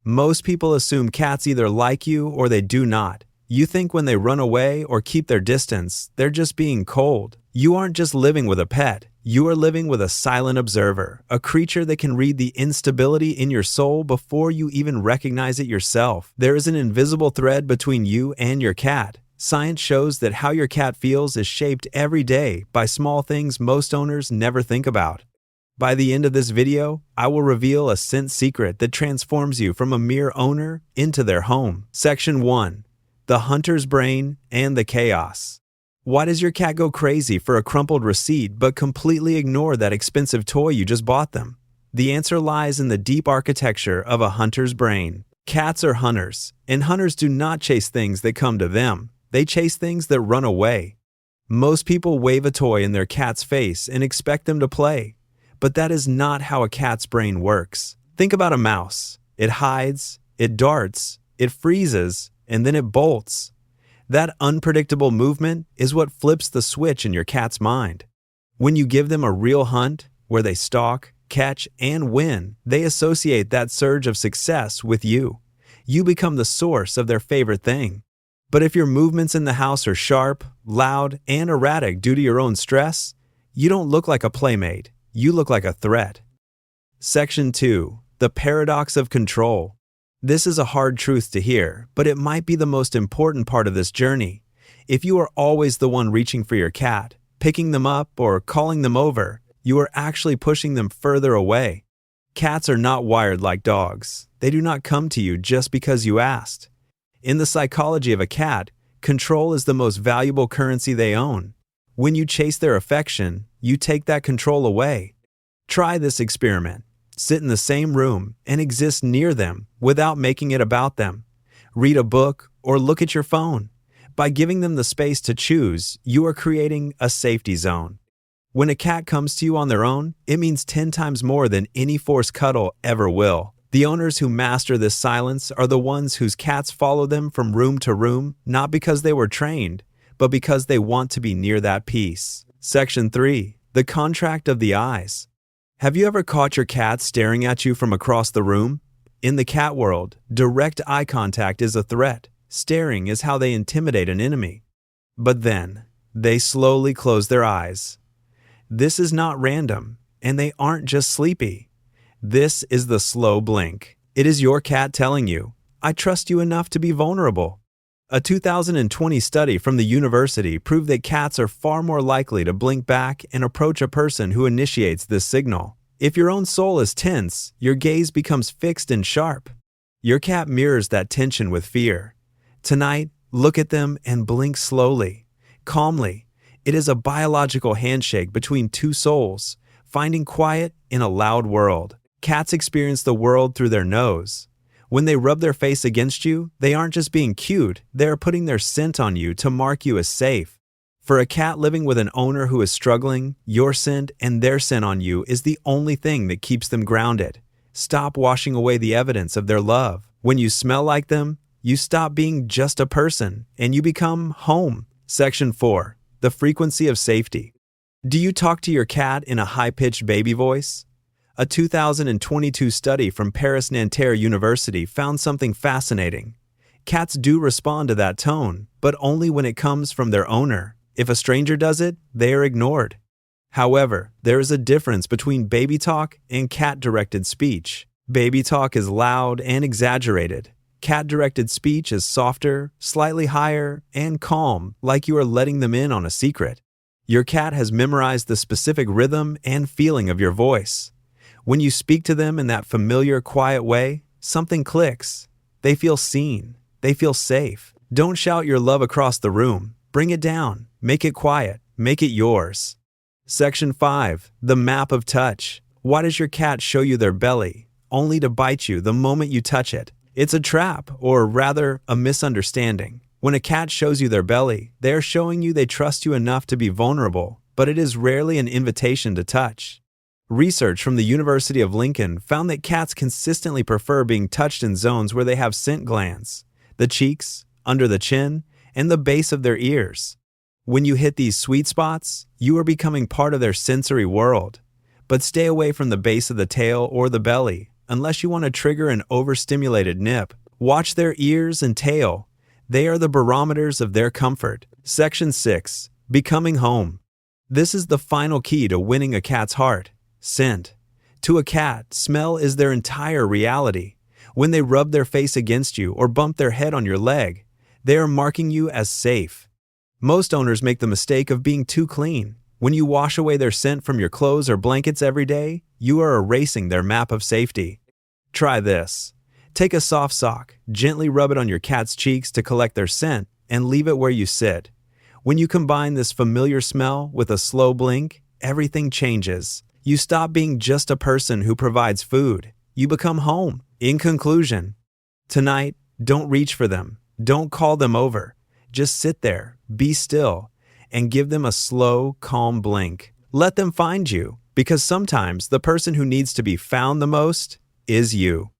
Most people assume cats either like you or they do not. You think when they run away or keep their distance, they're just being cold. You aren't just living with a pet. You are living with a silent observer, a creature that can read the instability in your soul before you even recognize it yourself. There is an invisible thread between you and your cat. Science shows that how your cat feels is shaped every day by small things most owners never think about. By the end of this video, I will reveal a scent secret that transforms you from a mere owner into their home. Section 1. The hunter's brain and the chaos. Why does your cat go crazy for a crumpled receipt but completely ignore that expensive toy you just bought them? The answer lies in the deep architecture of a hunter's brain. Cats are hunters, and hunters do not chase things that come to them. They chase things that run away. Most people wave a toy in their cat's face and expect them to play. But that is not how a cat's brain works. Think about a mouse. It hides, it darts, it freezes, and then it bolts. That unpredictable movement is what flips the switch in your cat's mind. When you give them a real hunt, where they stalk, catch, and win, they associate that surge of success with you. You become the source of their favorite thing. But if your movements in the house are sharp, loud, and erratic due to your own stress, you don't look like a playmate. You look like a threat. Section 2. The paradox of control. This is a hard truth to hear, but it might be the most important part of this journey. If you are always the one reaching for your cat, picking them up, or calling them over, you are actually pushing them further away. Cats are not wired like dogs. They do not come to you just because you asked. In the psychology of a cat, control is the most valuable currency they own. When you chase their affection, you take that control away. Try this experiment. Sit in the same room and exist near them without making it about them. Read a book or look at your phone. By giving them the space to choose, you are creating a safety zone. When a cat comes to you on their own, it means 10 times more than any forced cuddle ever will. The owners who master this silence are the ones whose cats follow them from room to room, not because they were trained, but because they want to be near that peace. Section 3. The contract of the eyes. Have you ever caught your cat staring at you from across the room? In the cat world, direct eye contact is a threat. Staring is how they intimidate an enemy. But then, they slowly close their eyes. This is not random, and they aren't just sleepy. This is the slow blink. It is your cat telling you, I trust you enough to be vulnerable. A 2020 study from the university proved that cats are far more likely to blink back and approach a person who initiates this signal. If your own soul is tense, your gaze becomes fixed and sharp. Your cat mirrors that tension with fear. Tonight, look at them and blink slowly, calmly. It is a biological handshake between two souls, finding quiet in a loud world. Cats experience the world through their nose. When they rub their face against you, they aren't just being cute, they are putting their scent on you to mark you as safe. For a cat living with an owner who is struggling, your scent and their scent on you is the only thing that keeps them grounded. Stop washing away the evidence of their love. When you smell like them, you stop being just a person and you become home. Section 4. The frequency of safety. Do you talk to your cat in a high-pitched baby voice? A 2022 study from Paris-Nanterre University found something fascinating. Cats do respond to that tone, but only when it comes from their owner. If a stranger does it, they are ignored. However, there is a difference between baby talk and cat-directed speech. Baby talk is loud and exaggerated. Cat-directed speech is softer, slightly higher, and calm, like you are letting them in on a secret. Your cat has memorized the specific rhythm and feeling of your voice. When you speak to them in that familiar, quiet way, something clicks. They feel seen. They feel safe. Don't shout your love across the room. Bring it down. Make it quiet. Make it yours. Section 5. The map of touch. Why does your cat show you their belly, only to bite you the moment you touch it? It's a trap, or rather, a misunderstanding. When a cat shows you their belly, they are showing you they trust you enough to be vulnerable, but it is rarely an invitation to touch. Research from the University of Lincoln found that cats consistently prefer being touched in zones where they have scent glands, the cheeks, under the chin, and the base of their ears. When you hit these sweet spots, you are becoming part of their sensory world. But stay away from the base of the tail or the belly. unless you want to trigger an overstimulated nip. Watch their ears and tail. They are the barometers of their comfort. Section 6. Becoming home. This is the final key to winning a cat's heart. Scent. To a cat, smell is their entire reality. When they rub their face against you or bump their head on your leg, they are marking you as safe. Most owners make the mistake of being too clean. When you wash away their scent from your clothes or blankets every day, you are erasing their map of safety. Try this. Take a soft sock, gently rub it on your cat's cheeks to collect their scent, and leave it where you sit. When you combine this familiar smell with a slow blink, everything changes. You stop being just a person who provides food. You become home. In conclusion, tonight, don't reach for them. Don't call them over. Just sit there, be still, and give them a slow, calm blink. Let them find you, because sometimes the person who needs to be found the most is you.